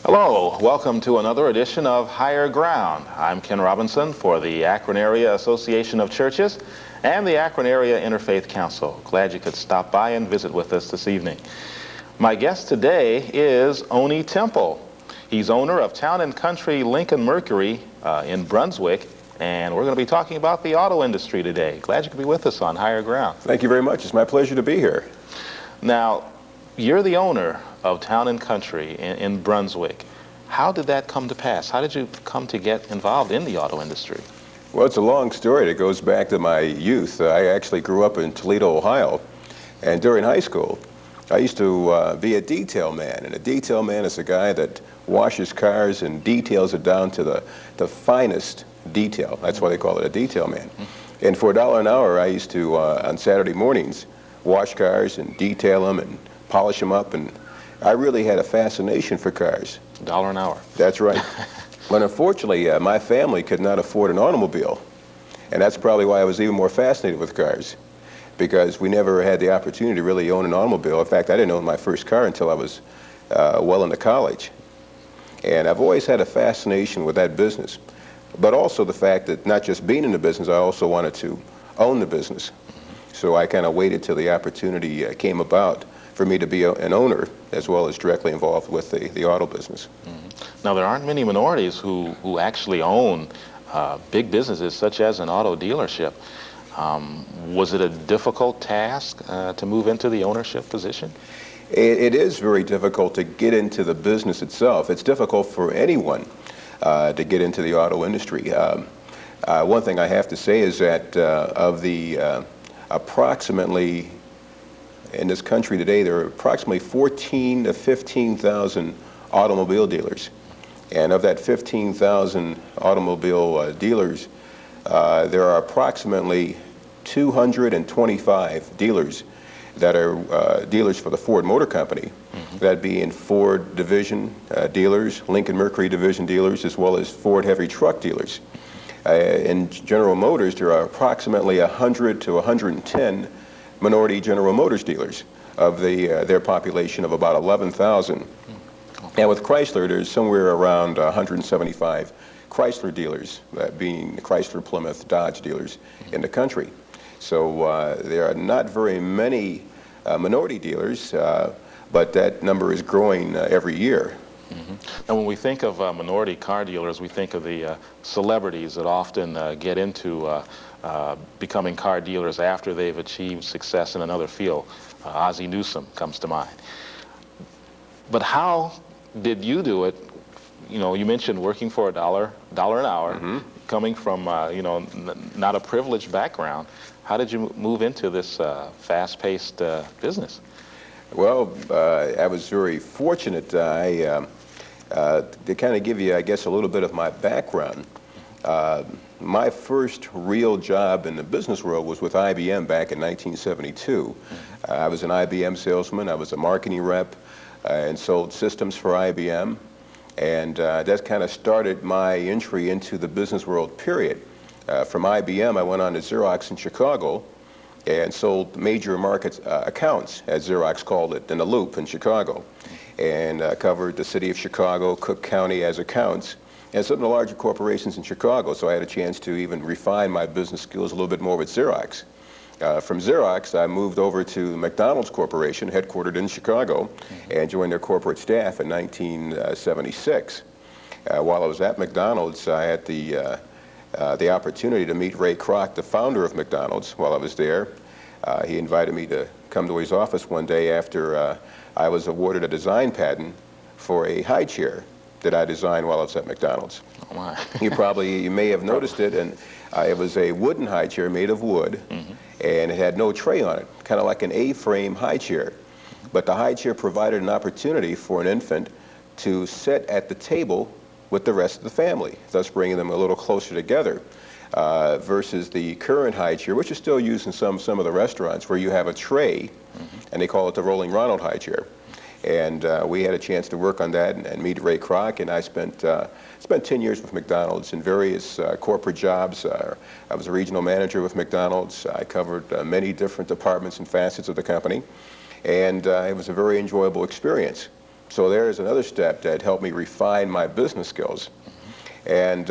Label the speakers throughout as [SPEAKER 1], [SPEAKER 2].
[SPEAKER 1] Hello, welcome to another edition of Higher Ground. I'm Ken Robinson for the Akron Area Association of Churches and the Akron Area Interfaith Council. Glad you could stop by and visit with us this evening. My guest today is Onie Temple. He's owner of Town & Country Lincoln-Mercury in Brunswick, and we're going to be talking about the auto industry today. Glad you could be with us on Higher Ground.
[SPEAKER 2] Thank you very much. It's my pleasure to be here.
[SPEAKER 1] Now, you're the owner of Town & Country in Brunswick. How did that come to pass? How did you come to get involved in the auto industry?
[SPEAKER 2] Well, it's a long story that goes back to my youth. I actually grew up in Toledo, Ohio, and during high school, I used to be a detail man, and a detail man is a guy that washes cars and details it down to the finest detail. That's why they call it a detail man. And for $1 an hour, I used to, on Saturday mornings, wash cars and detail them and polish them up, and I really had a fascination for cars.
[SPEAKER 1] $1 an hour.
[SPEAKER 2] That's right. But unfortunately, my family could not afford an automobile, and that's probably why I was even more fascinated with cars, because we never had the opportunity to really own an automobile. In fact, I didn't own my first car until I was well into college. And I've always had a fascination with that business, but also the fact that not just being in the business, I also wanted to own the business. So I kind of waited till the opportunity came about for me to be an owner as well as directly involved with the auto business.
[SPEAKER 1] Now, there aren't many minorities who actually own big businesses such as an auto dealership. Was it a difficult task to move into the ownership position?
[SPEAKER 2] It is very difficult to get into the business itself. It's difficult for anyone to get into the auto industry. One thing I have to say is that of the approximately, in this country today, there are approximately 14 to 15,000 automobile dealers. And of that 15,000 automobile dealers, there are approximately 225 dealers that are dealers for the Ford Motor Company. That being Ford division dealers, Lincoln-Mercury division dealers, as well as Ford heavy truck dealers. In General Motors, there are approximately 100 to 110 minority General Motors dealers of their population of about 11,000. And with Chrysler, there's somewhere around 175 Chrysler dealers, being Chrysler, Plymouth, Dodge dealers in the country. So there are not very many minority dealers, but that number is growing every year.
[SPEAKER 1] Now, when we think of minority car dealers, we think of the celebrities that often get into becoming car dealers after they've achieved success in another field. Ozzie Newsome comes to mind. But how did you do it? You know, you mentioned working for $1 an hour, coming from not a privileged background. How did you move into this fast-paced business?
[SPEAKER 2] Well, I was very fortunate. To kind of give you, I guess, a little bit of my background, my first real job in the business world was with IBM back in 1972. I was an IBM salesman. I was a marketing rep and sold systems for IBM. And that kind of started my entry into the business world, period. From IBM, I went on to Xerox in Chicago and sold major market accounts, as Xerox called it, in the Loop in Chicago, and covered the city of Chicago, Cook County as accounts, and some of the larger corporations in Chicago. So I had a chance to even refine my business skills a little bit more with Xerox. From Xerox, I moved over to McDonald's Corporation, headquartered in Chicago, and joined their corporate staff in 1976. While I was at McDonald's, I had the opportunity to meet Ray Kroc, the founder of McDonald's, while I was there. He invited me to come to his office one day after I was awarded a design patent for a high chair that I designed while I was at McDonald's.
[SPEAKER 1] Oh my.
[SPEAKER 2] You may have noticed it, and it was a wooden high chair made of wood, and it had no tray on it, kind of like an A-frame high chair. But the high chair provided an opportunity for an infant to sit at the table with the rest of the family, thus bringing them a little closer together, versus the current high chair, which is still used in some of the restaurants, where you have a tray, and they call it the Rolling Ronald high chair. And we had a chance to work on that and meet Ray Kroc, and I spent 10 years with McDonald's in various corporate jobs. I was a regional manager with McDonald's. I covered many different departments and facets of the company, and it was a very enjoyable experience. So there's another step that helped me refine my business skills. And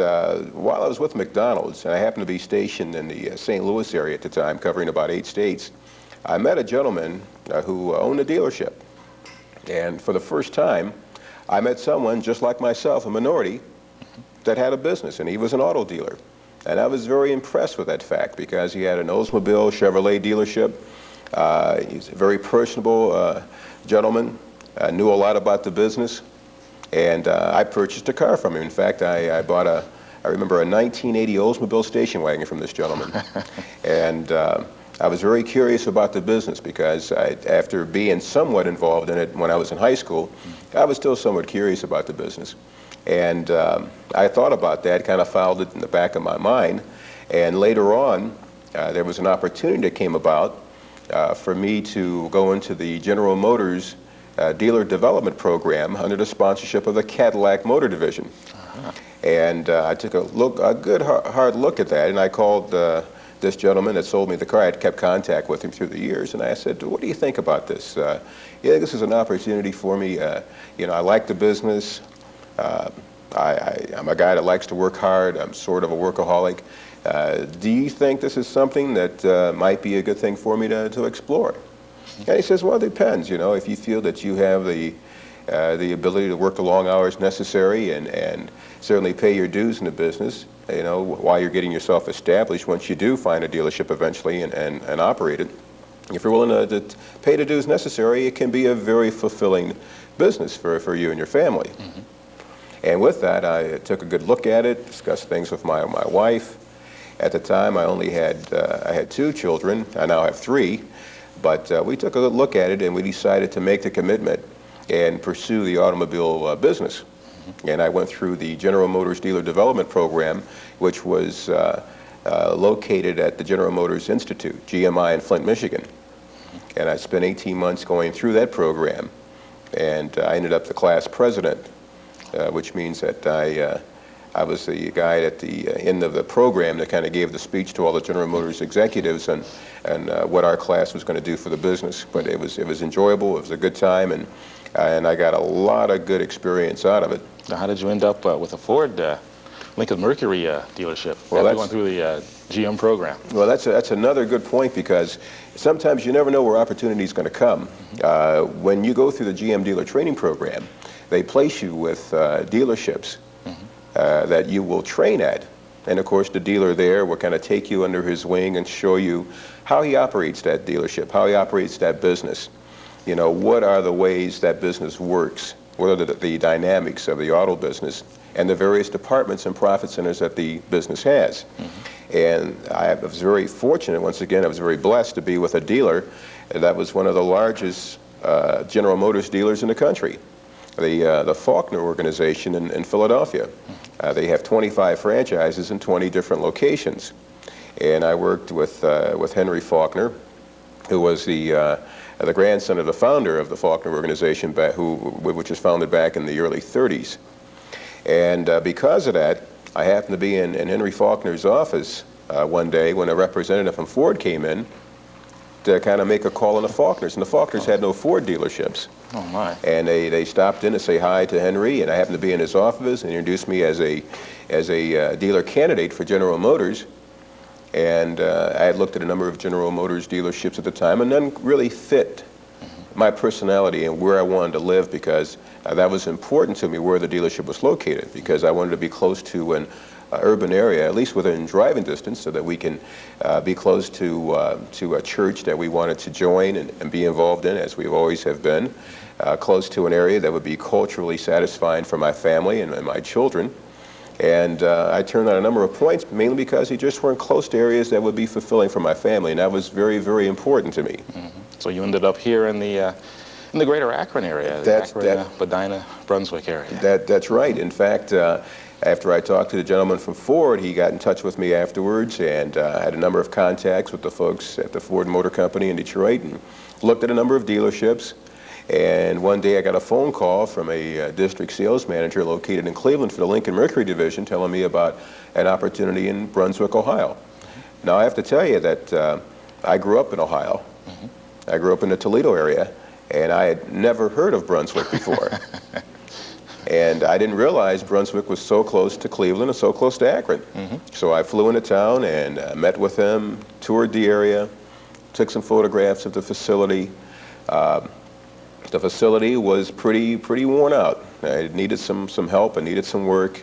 [SPEAKER 2] while I was with McDonald's, and I happened to be stationed in the St. Louis area at the time, covering about 8 states, I met a gentleman who owned a dealership. And for the first time, I met someone just like myself, a minority, that had a business, and he was an auto dealer. And I was very impressed with that fact because he had an Oldsmobile Chevrolet dealership. He's a very personable gentleman, knew a lot about the business. And I purchased a car from him. In fact, I bought I remember a 1980 Oldsmobile station wagon from this gentleman. And I was very curious about the business because after being somewhat involved in it when I was in high school, I was still somewhat curious about the business. And I thought about that, kind of filed it in the back of my mind. And later on, there was an opportunity that came about for me to go into the General Motors dealer development program under the sponsorship of the Cadillac Motor Division. And I took a good hard look at that, and I called this gentleman that sold me the car. I had kept contact with him through the years, and I said, what do you think about this? Yeah, this is an opportunity for me. You know, I like the business. I'm a guy that likes to work hard. I'm sort of a workaholic. Do you think this is something that might be a good thing for me to explore? And he says, well, it depends. You know, if you feel that you have the ability to work the long hours necessary and certainly pay your dues in the business, you know, while you're getting yourself established, once you do find a dealership eventually and operate it, if you're willing to pay the dues necessary, it can be a very fulfilling business for you and your family. And with that, I took a good look at it, discussed things with my wife. At the time, I only had I had 2 children. I now have 3. But we took a good look at it, and we decided to make the commitment and pursue the automobile business. And I went through the General Motors Dealer Development Program, which was located at the General Motors Institute, GMI in Flint, Michigan. And I spent 18 months going through that program. And I ended up the class president, which means that I was the guy at the end of the program that kind of gave the speech to all the General Motors executives and what our class was going to do for the business. But it was enjoyable. It was a good time, and I got a lot of good experience out of it.
[SPEAKER 1] Now, how did you end up with a Ford Lincoln-Mercury dealership? Well, after going through the GM program.
[SPEAKER 2] Well, that's another good point because sometimes you never know where opportunity is going to come. When you go through the GM dealer training program, they place you with dealerships that you will train at. And of course, the dealer there will kind of take you under his wing and show you how he operates that dealership, how he operates that business. You know, what are the ways that business works? What are the dynamics of the auto business and the various departments and profit centers that the business has? And I was very fortunate, once again, I was very blessed to be with a dealer that was one of the largest General Motors dealers in the country. The Faulkner organization in Philadelphia. They have 25 franchises in 20 different locations. And I worked with Henry Faulkner, who was the grandson of the founder of the Faulkner organization, which was founded back in the early 30s. And because of that, I happened to be in Henry Faulkner's office one day when a representative from Ford came in to kind of make a call on the Faulkners. And the Faulkners had no Ford dealerships.
[SPEAKER 1] Oh, my.
[SPEAKER 2] And they stopped in to say hi to Henry, and I happened to be in his office and introduced me as a dealer candidate for General Motors. And I had looked at a number of General Motors dealerships at the time, and none really fit my personality and where I wanted to live, because that was important to me, where the dealership was located, because I wanted to be close to an urban area, at least within driving distance, so that we can be close to a church that we wanted to join and be involved in, as we always have been, close to an area that would be culturally satisfying for my family and my children. And I turned on a number of points, mainly because they just weren't close to areas that would be fulfilling for my family, and that was very, very important to me.
[SPEAKER 1] So you ended up here in the greater Akron area, Akron, Medina, Brunswick area.
[SPEAKER 2] That's right. In fact, after I talked to the gentleman from Ford, he got in touch with me afterwards, and I had a number of contacts with the folks at the Ford Motor Company in Detroit, and looked at a number of dealerships. And one day I got a phone call from a district sales manager located in Cleveland for the Lincoln-Mercury division, telling me about an opportunity in Brunswick, Ohio. Now, I have to tell you that I grew up in Ohio. I grew up in the Toledo area, And I had never heard of Brunswick before. And I didn't realize Brunswick was so close to Cleveland and so close to Akron. So I flew into town and met with them, toured the area, took some photographs of the facility. The facility was pretty worn out. I needed some help. I needed some work.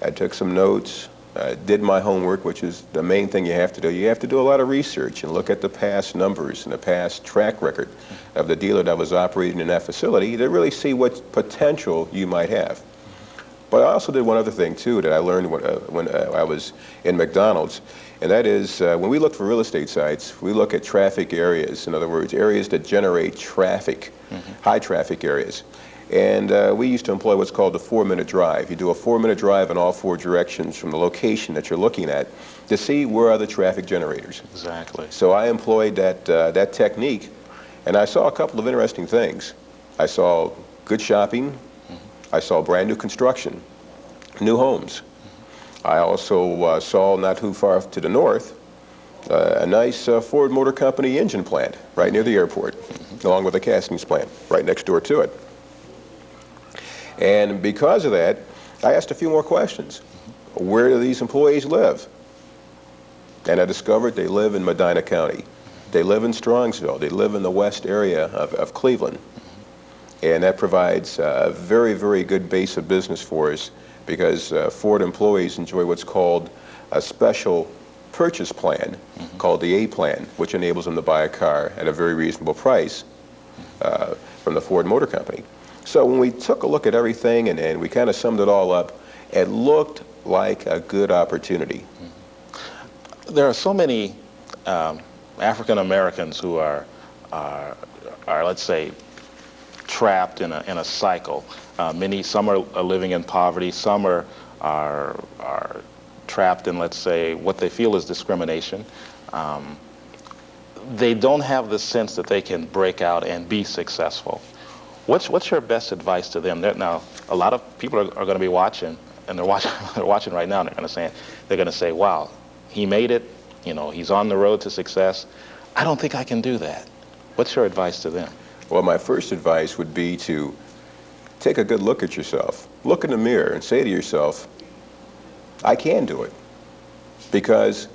[SPEAKER 2] I took some notes. I did my homework, which is the main thing you have to do. You have to do a lot of research and look at the past numbers and the past track record of the dealer that was operating in that facility to really see what potential you might have. But I also did one other thing, too, that I learned when I was in McDonald's, and that is when we look for real estate sites, we look at traffic areas. In other words, areas that generate traffic, high traffic areas. And we used to employ what's called the 4-minute drive. You do a 4-minute drive in all 4 directions from the location that you're looking at to see where are the traffic generators.
[SPEAKER 1] Exactly.
[SPEAKER 2] So I employed that technique, and I saw a couple of interesting things. I saw good shopping. I saw brand new construction, new homes. I also saw, not too far to the north, a nice Ford Motor Company engine plant right near the airport, along with a castings plant right next door to it. And because of that, I asked a few more questions. Where do these employees live? And I discovered they live in Medina County. They live in Strongsville. They live in the west area of Cleveland. And that provides a very good base of business for us because Ford employees enjoy what's called a special purchase plan called the A plan, which enables them to buy a car at a very reasonable price from the Ford Motor Company. So when we took a look at everything and we kind of summed it all up, it looked like a good opportunity.
[SPEAKER 1] There are so many African Americans who are let's say, trapped in a cycle. Some are living in poverty. Some are trapped in, let's say, what they feel is discrimination. They don't have the sense that they can break out and be successful. What's your best advice to them? Now, a lot of people are going to be watching, and they're watching right now, and they're going to say, wow, he made it. You know, he's on the road to success. I don't think I can do that. What's your advice to them?
[SPEAKER 2] Well, my first advice would be to take a good look at yourself. Look in the mirror and say to yourself, I can do it. Because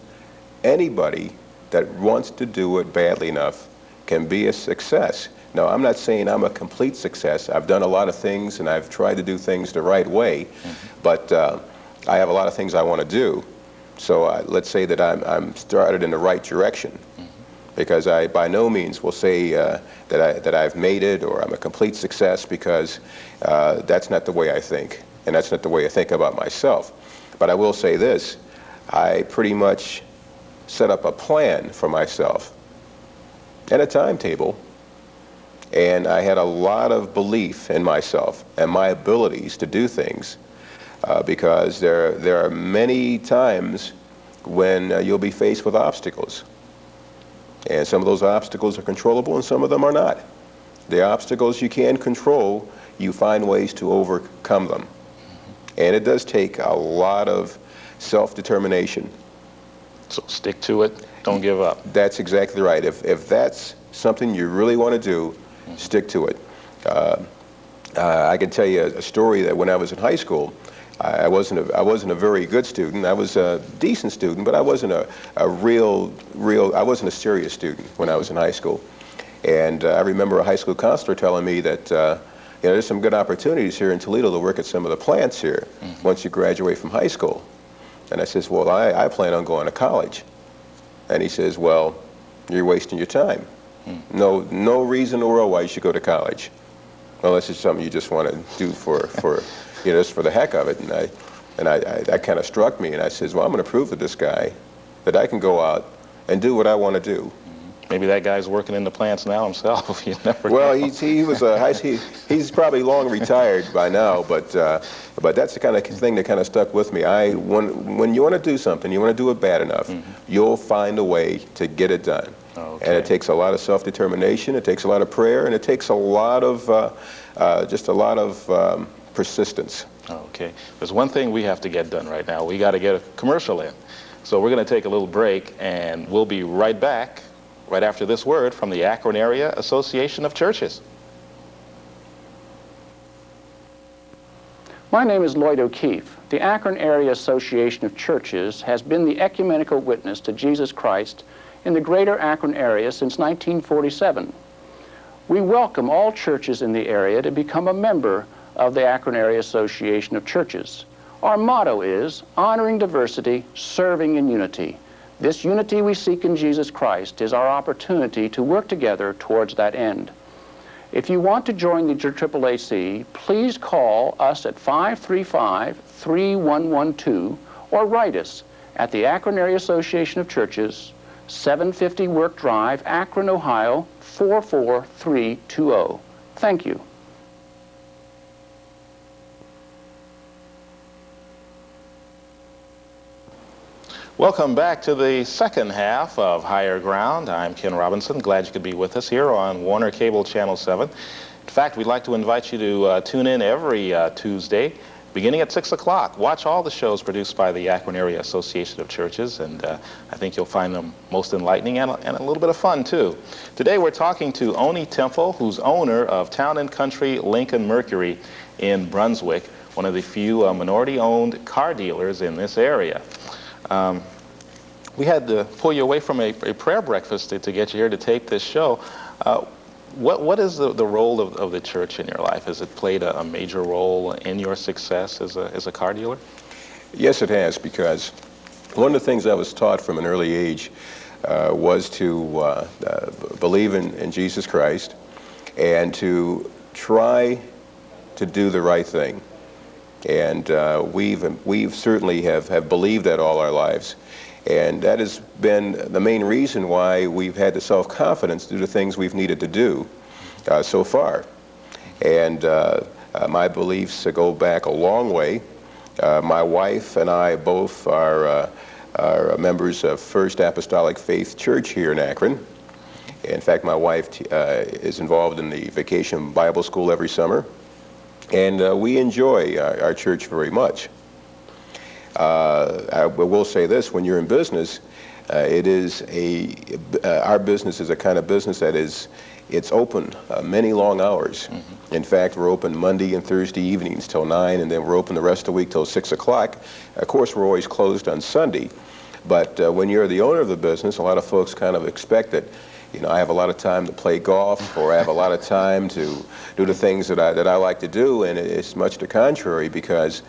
[SPEAKER 2] anybody that wants to do it badly enough can be a success. Now, I'm not saying I'm a complete success. I've done a lot of things, and I've tried to do things the right way, but I have a lot of things I want to do. So let's say that I'm started in the right direction, because I by no means will say that I've made it or I'm a complete success, because that's not the way I think, and that's not the way I think about myself. But I will say this, I pretty much set up a plan for myself and a timetable, and I had a lot of belief in myself and my abilities to do things, because there are many times when you'll be faced with obstacles. And some of those obstacles are controllable and some of them are not. The obstacles you can control, you find ways to overcome them. And it does take a lot of self-determination.
[SPEAKER 1] So stick to it, don't give up.
[SPEAKER 2] That's exactly right. If that's something you really want to do, stick to it. I can tell you a story that when I was in high school, I wasn't a very good student. I was a decent student, but I wasn't I wasn't a serious student when I was in high school. And I remember a high school counselor telling me that there's some good opportunities here in Toledo to work at some of the plants here once you graduate from high school. And I says, well, I plan on going to college. And he says, well, you're wasting your time. No reason in the world why you should go to college, unless it's something you just want to do for just for the heck of it. And that kind of struck me, and I says, well, I'm going to prove to this guy that I can go out and do what I want to do.
[SPEAKER 1] Maybe that guy's working in the plants now himself. You never know.
[SPEAKER 2] Well, he's probably long retired by now, but that's the kind of thing that kind of stuck with me. When you want to do something, you want to do it bad enough, you'll find a way to get it done. Okay. And it takes a lot of self-determination, it takes a lot of prayer, and it takes a lot of persistence.
[SPEAKER 1] Okay. There's one thing we have to get done right now. We got to get a commercial in. So we're going to take a little break, and we'll be right back right after this word from the Akron Area Association of Churches.
[SPEAKER 3] My name is Lloyd O'Keefe. The Akron Area Association of Churches has been the ecumenical witness to Jesus Christ in the greater Akron area since 1947. We welcome all churches in the area to become a member of the Akron Area Association of Churches. Our motto is honoring diversity, serving in unity. This unity we seek in Jesus Christ is our opportunity to work together towards that end. If you want to join the AAAC, please call us at 535-3112 or write us at the Akron Area Association of Churches, 750 Work Drive, Akron, Ohio, 44320. Thank you.
[SPEAKER 1] Welcome back to the second half of Higher Ground. I'm Ken Robinson. Glad you could be with us here on Warner Cable Channel 7. In fact, we'd like to invite you to tune in every Tuesday, beginning at 6 o'clock. Watch all the shows produced by the Akron Area Association of Churches, and I think you'll find them most enlightening and a little bit of fun, too. Today, we're talking to Onie Temple, who's owner of Town & Country Lincoln-Mercury in Brunswick, one of the few minority-owned car dealers in this area. We had to pull you away from a prayer breakfast to get you here to tape this show. What is the role of the church in your life? Has it played a major role in your success as a car dealer?
[SPEAKER 2] Yes, it has, because one of the things I was taught from an early age was to believe in Jesus Christ and to try to do the right thing. And we've certainly have believed that all our lives. And that has been the main reason why we've had the self-confidence to do the things we've needed to do so far. And my beliefs go back a long way. My wife and I both are members of First Apostolic Faith Church here in Akron. In fact, my wife is involved in the Vacation Bible School every summer. And we enjoy our church very much. I will say this: when you're in business, our business is a kind of business that it's open many long hours. Mm-hmm. In fact, we're open Monday and Thursday evenings till 9, and then we're open the rest of the week till 6 o'clock. Of course, we're always closed on Sunday. But when you're the owner of the business, a lot of folks kind of expect that, you know, I have a lot of time to play golf, or I have a lot of time to do the things that I like to do, and it's much the contrary, because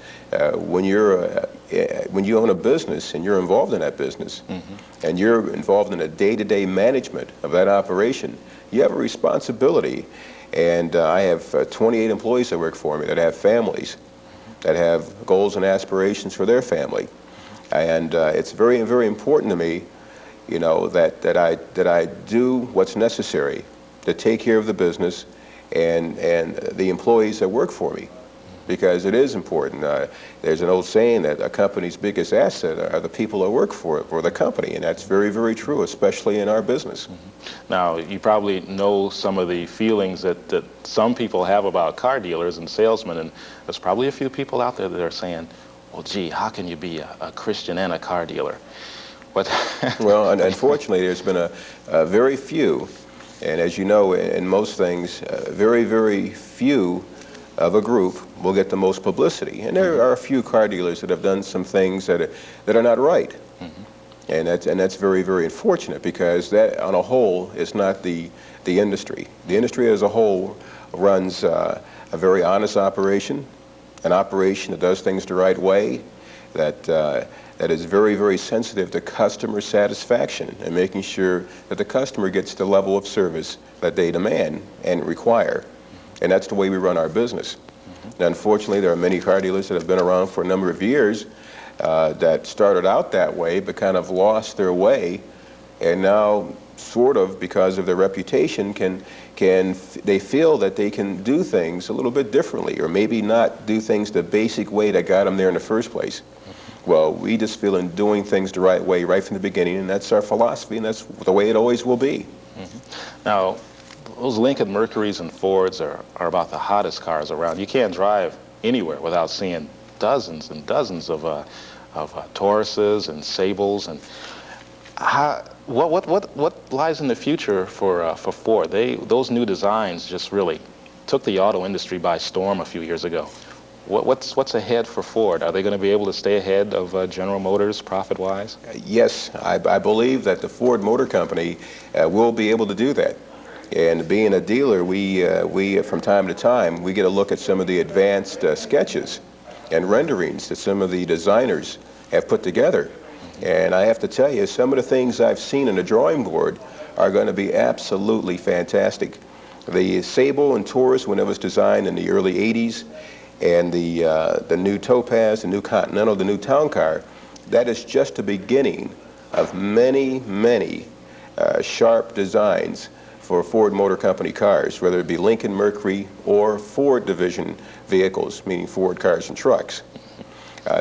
[SPEAKER 2] when you own a business and you're involved in that business, mm-hmm. and you're involved in a day-to-day management of that operation, you have a responsibility. And I have 28 employees that work for me that have families, that have goals and aspirations for their family, and it's very, very important to me, you know, that I do what's necessary to take care of the business and the employees that work for me, because it is important. There's an old saying that a company's biggest asset are the people that work for the company, and that's very, very true, especially in our business.
[SPEAKER 1] Mm-hmm. Now, you probably know some of the feelings that some people have about car dealers and salesmen, and there's probably a few people out there that are saying, well, gee, how can you be a Christian and a car dealer?
[SPEAKER 2] Well, unfortunately, there's been a very few, and as you know, in most things, very, very few of a group will get the most publicity. And there are a few car dealers that have done some things that are not right. Mm-hmm. And that's very, very unfortunate, because that, on a whole, is not the industry. The industry as a whole runs a very honest operation, an operation that does things the right way, that is very, very sensitive to customer satisfaction and making sure that the customer gets the level of service that they demand and require. And that's the way we run our business. Mm-hmm. And unfortunately, there are many car dealers that have been around for a number of years that started out that way but kind of lost their way, and now, sort of because of their reputation, they feel that they can do things a little bit differently, or maybe not do things the basic way that got them there in the first place. Well, we just feel in doing things the right way right from the beginning, and that's our philosophy, and that's the way it always will be.
[SPEAKER 1] Mm-hmm. Now, those Lincoln-Mercurys and Fords are about the hottest cars around. You can't drive anywhere without seeing dozens and dozens of Tauruses and Sables. And what lies in the future for Ford? Those new designs just really took the auto industry by storm a few years ago. What's ahead for Ford? Are they going to be able to stay ahead of General Motors profit-wise?
[SPEAKER 2] Yes, I believe that the Ford Motor Company will be able to do that. And being a dealer, we from time to time, we get a look at some of the advanced sketches and renderings that some of the designers have put together. And I have to tell you, some of the things I've seen on the drawing board are going to be absolutely fantastic. The Sable and Taurus, when it was designed in the early 80s, and the new Topaz, the new Continental, the new Town Car, that is just the beginning of many, many sharp designs for Ford Motor Company cars, whether it be Lincoln-Mercury or Ford division vehicles, meaning Ford cars and trucks.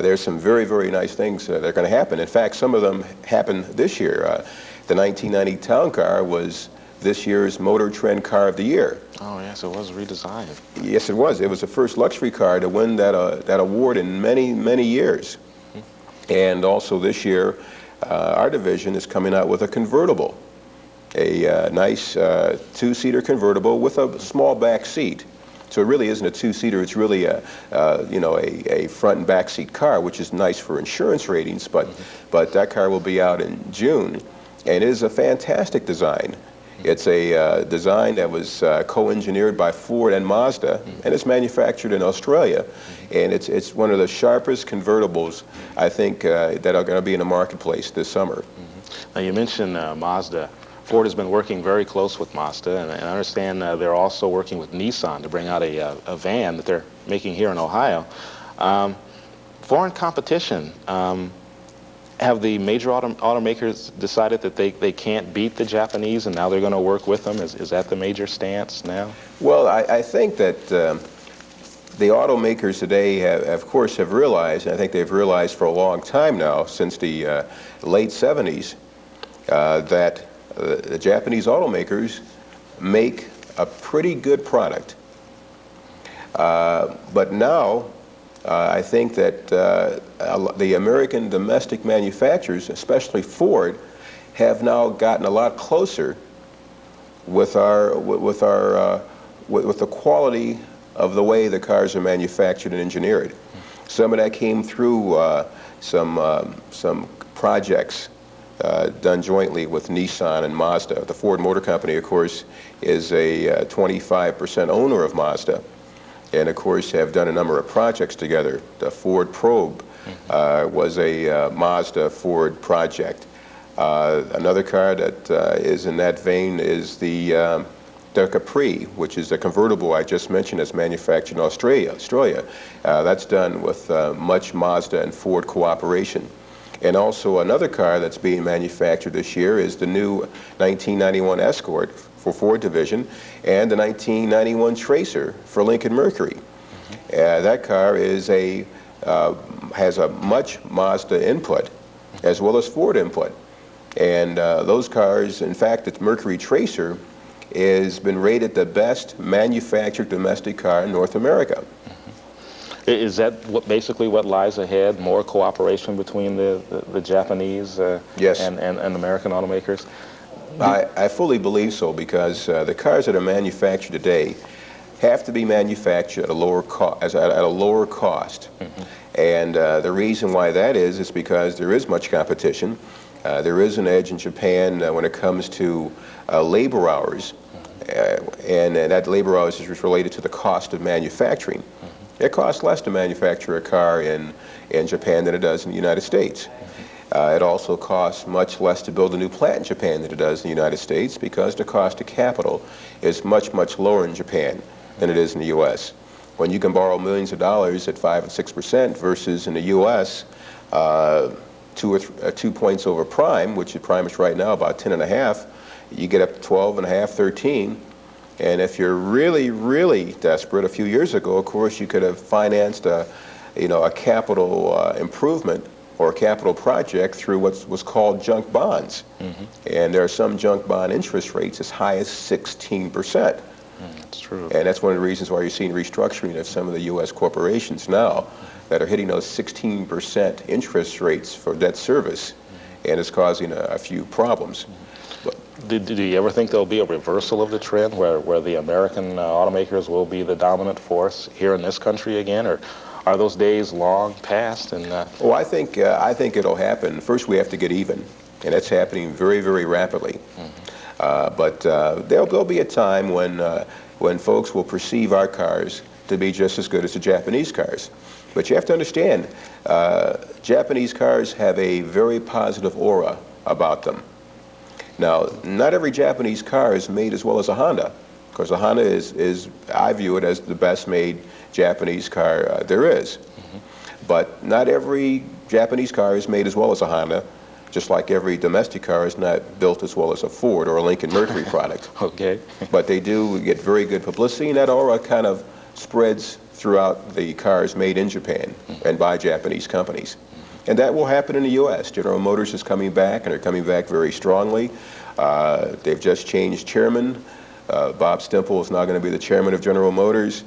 [SPEAKER 2] There's some very, very nice things that are going to happen. In fact, some of them happened this year. The 1990 Town Car was this year's Motor Trend Car of the Year.
[SPEAKER 1] Oh, yes, it was redesigned.
[SPEAKER 2] Yes, it was. It was the first luxury car to win that award in many, many years. And also this year, our division is coming out with a convertible, a nice two-seater convertible with a small back seat. So it really isn't a two-seater. It's really a front and back seat car, which is nice for insurance ratings. But that car will be out in June, and it is a fantastic design. It's a design that was co-engineered by Ford and Mazda, and it's manufactured in Australia. And it's one of the sharpest convertibles, I think, that are going to be in the marketplace this summer.
[SPEAKER 1] Now, you mentioned Mazda. Ford has been working very close with Mazda, and I understand they're also working with Nissan to bring out a van that they're making here in Ohio. Foreign competition. Have the major automakers decided that they can't beat the Japanese, and now they're going to work with them? Is that the major stance now?
[SPEAKER 2] Well, I think that the automakers today, of course, have realized, and I think they've realized for a long time now, since the late 70s, that the Japanese automakers make a pretty good product. But now, I think that the American domestic manufacturers, especially Ford, have now gotten a lot closer with the quality of the way the cars are manufactured and engineered. Some of that came through some projects done jointly with Nissan and Mazda. The Ford Motor Company, of course, is a 25% owner of Mazda, and of course have done a number of projects together. The Ford Probe was a Mazda Ford project. Another car that is in that vein is the Capri, which is a convertible I just mentioned, that's manufactured in Australia. That's done with much Mazda and Ford cooperation. And also another car that's being manufactured this year is the new 1991 Escort for Ford division, and the 1991 Tracer for Lincoln-Mercury. That car is has a much Mazda input as well as Ford input. And those cars, in fact, the Mercury Tracer has been rated the best manufactured domestic car in North America.
[SPEAKER 1] Is that basically what lies ahead? More cooperation between the Japanese
[SPEAKER 2] Yes.
[SPEAKER 1] and American automakers?
[SPEAKER 2] I fully believe so, because the cars that are manufactured today have to be manufactured at a lower cost. And the reason why that is because there is much competition. There is an edge in Japan when it comes to labor hours, and that labor hours is related to the cost of manufacturing. It costs less to manufacture a car in Japan than it does in the United States. It also costs much less to build a new plant in Japan than it does in the United States, because the cost of capital is much, much lower in Japan than it is in the U.S. When you can borrow millions of dollars at 5 and 6% versus in the U.S. 2 points over prime, which the prime is right now about 10.5, you get up to 12.5, 13. And if you're really, really desperate, a few years ago, of course, you could have financed a capital improvement or a capital project through what was called junk bonds. And there are some junk bond interest rates as high as 16%.
[SPEAKER 1] That's true.
[SPEAKER 2] And that's one of the reasons why you're seeing restructuring of some of the U.S. corporations now that are hitting those 16% interest rates for debt service, and it's causing a few problems.
[SPEAKER 1] Do you ever think there'll be a reversal of the trend where the American automakers will be the dominant force here in this country again, or are those days long past? And
[SPEAKER 2] Well, I think it'll happen. First, we have to get even, and that's happening very, very rapidly. But there'll be a time when folks will perceive our cars to be just as good as the Japanese cars. But you have to understand, Japanese cars have a very positive aura about them. Now, not every Japanese car is made as well as a Honda, because a Honda is I view it as the best made Japanese car there is. But not every Japanese car is made as well as a Honda, just like every domestic car is not built as well as a Ford or a Lincoln-Mercury product.
[SPEAKER 1] Okay.
[SPEAKER 2] But they do get very good publicity, and that aura kind of spreads throughout the cars made in Japan and by Japanese companies. And that will happen in the U.S. General Motors is coming back, and they're coming back very strongly. They've just changed chairman. Bob Stemple is now going to be the chairman of General Motors.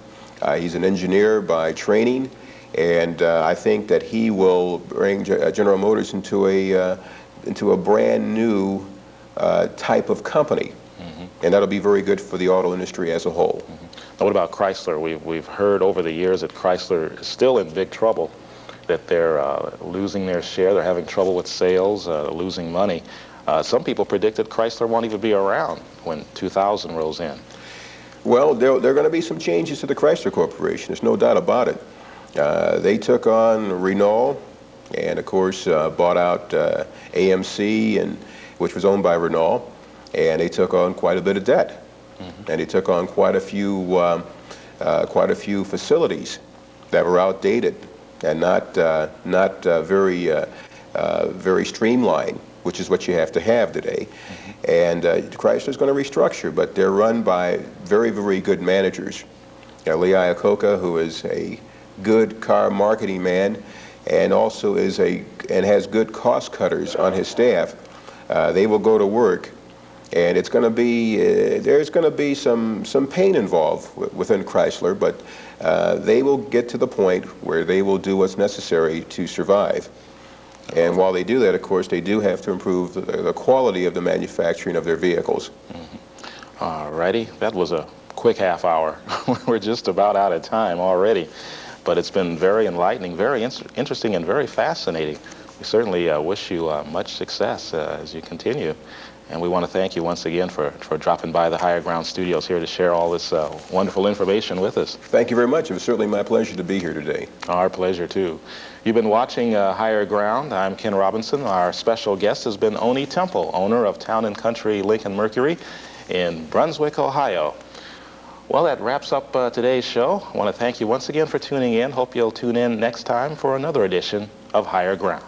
[SPEAKER 2] He's an engineer by training, and I think that he will bring General Motors into a brand new type of company, and that'll be very good for the auto industry as a whole.
[SPEAKER 1] Now, what about Chrysler? We've heard over the years that Chrysler is still in big trouble, that they're losing their share, they're having trouble with sales, losing money. Some people predict that Chrysler won't even be around when 2000 rolls in.
[SPEAKER 2] Well, there are going to be some changes to the Chrysler Corporation. There's no doubt about it. They took on Renault, and of course bought out AMC, which was owned by Renault, and they took on quite a bit of debt, and they took on quite a few facilities that were outdated and not very streamlined, which is what you have to have today. And Chrysler's going to restructure, but they're run by very, very good managers. Lee Iacocca, who is a good car marketing man, and also has good cost cutters on his staff. They will go to work, and it's going to be there's going to be some pain involved within Chrysler, but they will get to the point where they will do what's necessary to survive. And while they do that, of course, they do have to improve the quality of the manufacturing of their vehicles.
[SPEAKER 1] All righty, that was a quick half hour. We're just about out of time already, but it's been very enlightening, very interesting, and very fascinating. We certainly wish you much success as you continue. And we want to thank you once again for dropping by the Higher Ground Studios here to share all this wonderful information with us.
[SPEAKER 2] Thank you very much. It was certainly my pleasure to be here today.
[SPEAKER 1] Our pleasure, too. You've been watching Higher Ground. I'm Ken Robinson. Our special guest has been Onie Temple, owner of Town & Country Lincoln-Mercury in Brunswick, Ohio. Well, that wraps up today's show. I want to thank you once again for tuning in. Hope you'll tune in next time for another edition of Higher Ground.